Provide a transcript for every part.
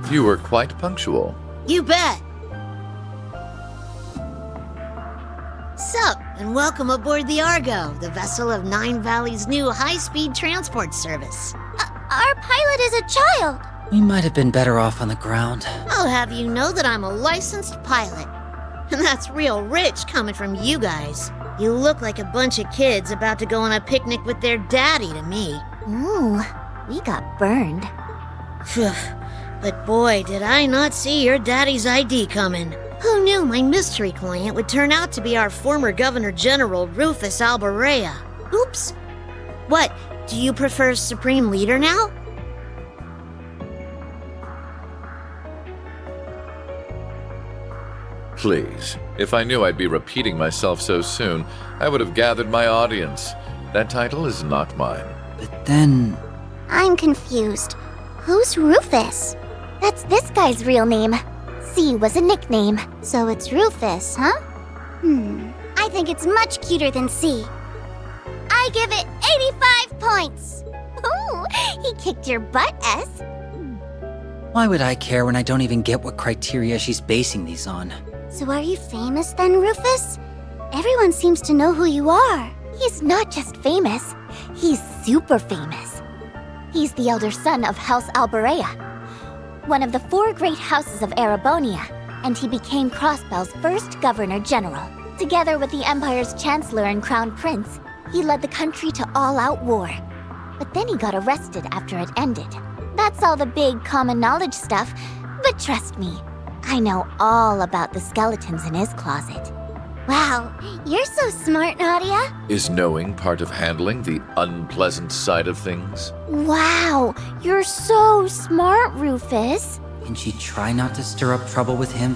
You were quite punctual. You bet. Sup, and welcome aboard the Argo, the vessel of Nine Valley's new high-speed transport service. Our pilot is a child. We might have been better off on the ground. I'll have you know that I'm a licensed pilot. And that's real rich coming from you guys. You look like a bunch of kids about to go on a picnic with their daddy to me. Ooh, we got burned. Phew. But boy, did I not see your daddy's ID coming. Who knew my mystery client would turn out to be our former Governor General, Rufus Alberea? Oops. What, do you prefer Supreme Leader now? Please, if I knew I'd be repeating myself so soon, I would have gathered my audience. That title is not mine. But then... I'm confused. Who's Rufus? That's this guy's real name. C was a nickname, so it's Rufus, huh? I think it's much cuter than C. I give it 85 points! Ooh, he kicked your butt, S. Why would I care when I don't even get what criteria she's basing these on? So are you famous then, Rufus? Everyone seems to know who you are. He's not just famous, he's super famous. He's the elder son of House Alberea, one of the 4 great houses of Erebonia, and he became Crossbell's first Governor General. Together with the Empire's Chancellor and Crown Prince, he led the country to all-out war. But then he got arrested after it ended. That's all the big common knowledge stuff, but trust me, I know all about the skeletons in his closet. Wow, you're so smart, Nadia. Is knowing part of handling the unpleasant side of things? Wow, you're so smart, Rufus. Can she try not to stir up trouble with him?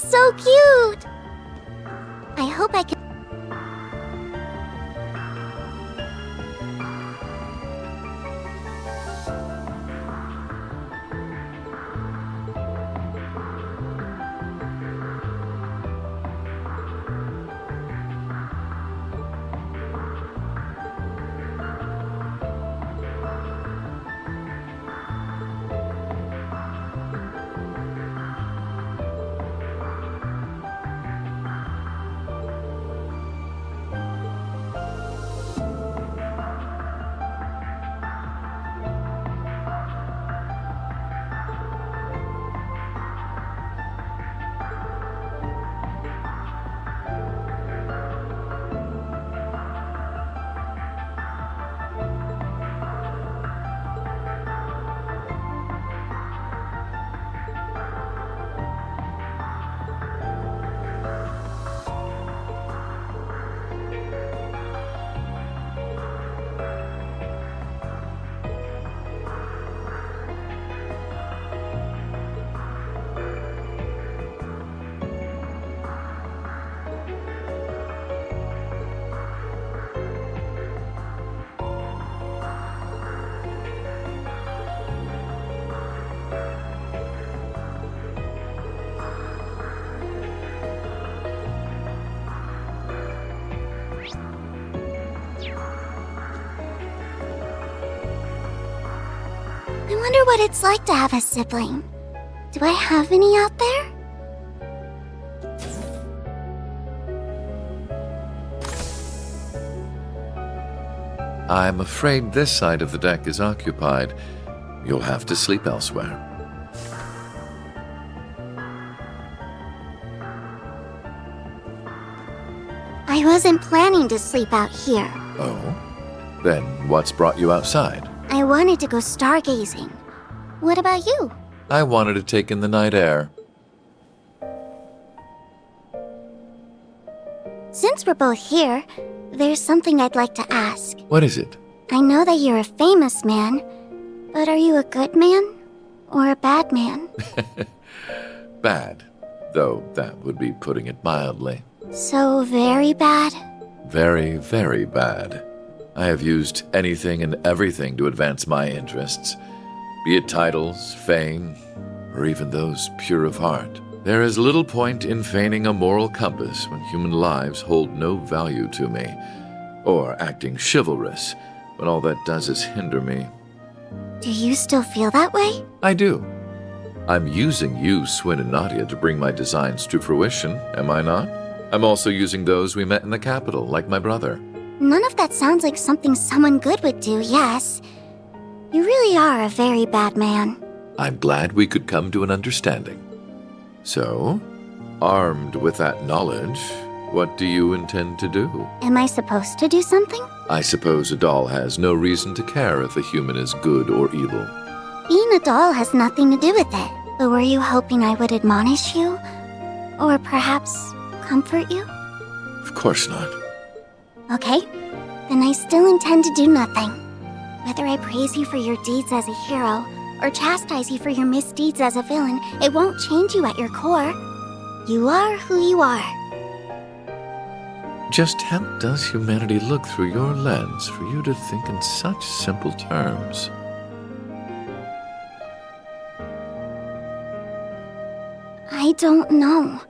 so cute! I hope I can... I wonder what it's like to have a sibling. Do I have any out there? I'm afraid this side of the deck is occupied. You'll have to sleep elsewhere. I wasn't planning to sleep out here. Oh? Then what's brought you outside? I wanted to go stargazing. What about you? I wanted to take in the night air. Since we're both here, there's something I'd like to ask. What is it? I know that you're a famous man, but are you a good man or a bad man? Bad, though that would be putting it mildly. So very bad? Very, very bad. I have used anything and everything to advance my interests, be it titles, fame, or even those pure of heart. There is little point in feigning a moral compass when human lives hold no value to me, or acting chivalrous when all that does is hinder me. Do you still feel that way? I do. I'm using you, Swin and Nadia, to bring my designs to fruition, am I not? I'm also using those we met in the capital, like my brother. None of that sounds like something someone good would do, yes. You really are a very bad man. I'm glad we could come to an understanding. So, armed with that knowledge, what do you intend to do? Am I supposed to do something? I suppose a doll has no reason to care if a human is good or evil. Being a doll has nothing to do with it. But were you hoping I would admonish you? Or perhaps comfort you? Of course not. Okay, then I still intend to do nothing. Whether I praise you for your deeds as a hero, or chastise you for your misdeeds as a villain, it won't change you at your core. You are who you are. Just how does humanity look through your lens for you to think in such simple terms? I don't know.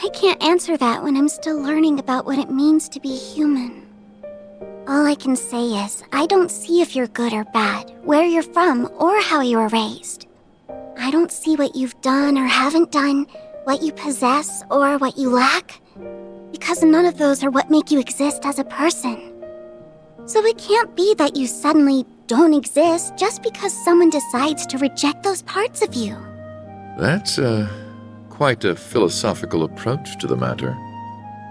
I can't answer that when I'm still learning about what it means to be human. All I can say is, I don't see if you're good or bad, where you're from, or how you were raised. I don't see what you've done or haven't done, what you possess or what you lack, because none of those are what make you exist as a person. So it can't be that you suddenly don't exist just because someone decides to reject those parts of you. That's quite a philosophical approach to the matter.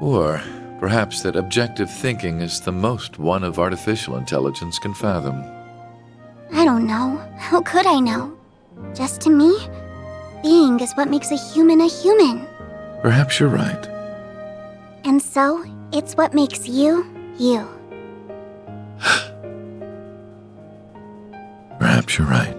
Or perhaps that objective thinking is the most one of artificial intelligence can fathom. I don't know. How could I know? Just to me, being is what makes a human a human. Perhaps you're right. And so, it's what makes you, you. Perhaps you're right.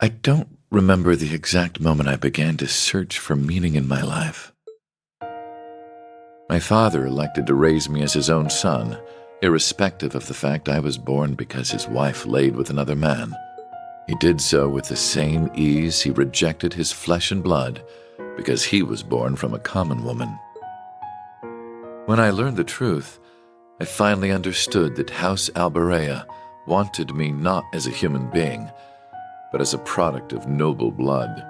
I don't remember the exact moment I began to search for meaning in my life. My father elected to raise me as his own son, irrespective of the fact I was born because his wife laid with another man. He did so with the same ease he rejected his flesh and blood because he was born from a common woman. When I learned the truth, I finally understood that House Alberea wanted me not as a human being, but as a product of noble blood.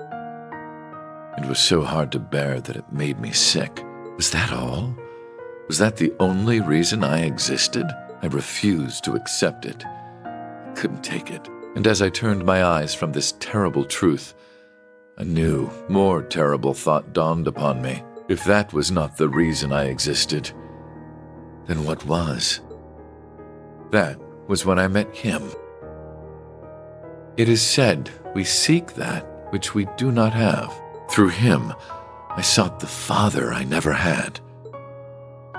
It was so hard to bear that it made me sick. Was that all? Was that the only reason I existed? I refused to accept it. I couldn't take it. And as I turned my eyes from this terrible truth, a new, more terrible thought dawned upon me. If that was not the reason I existed, then what was? That was when I met him. It is said we seek that which we do not have. Through him, I sought the Father I never had.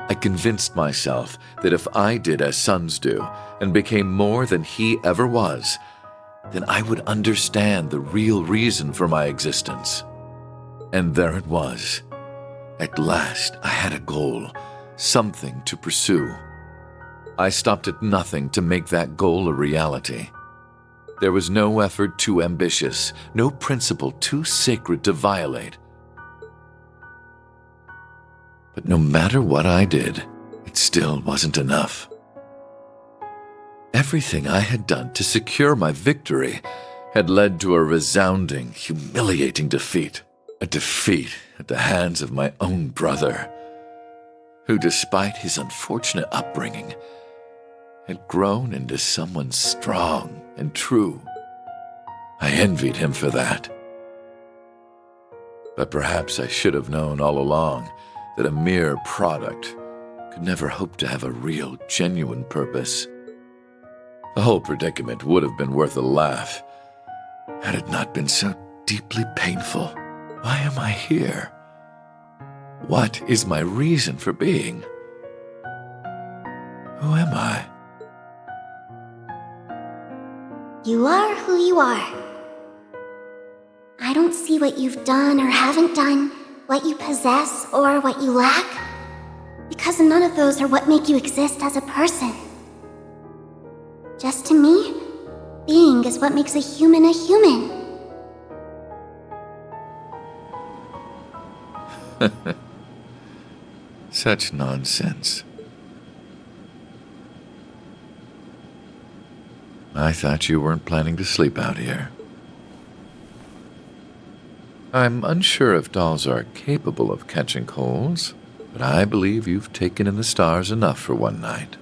I convinced myself that if I did as sons do and became more than he ever was, then I would understand the real reason for my existence. And there it was. At last, I had a goal, something to pursue. I stopped at nothing to make that goal a reality. There was no effort too ambitious, no principle too sacred to violate. But no matter what I did, it still wasn't enough. Everything I had done to secure my victory had led to a resounding, humiliating defeat. A defeat at the hands of my own brother, who, despite his unfortunate upbringing, had grown into someone strong and true. I envied him for that. But perhaps I should have known all along that a mere product could never hope to have a real, genuine purpose. The whole predicament would have been worth a laugh had it not been so deeply painful. Why am I here? What is my reason for being? Who am I? You are who you are. I don't see what you've done or haven't done, what you possess or what you lack, because none of those are what make you exist as a person. Just to me, being is what makes a human a human. Such nonsense. I thought you weren't planning to sleep out here. I'm unsure if dolls are capable of catching colds, but I believe you've taken in the stars enough for one night.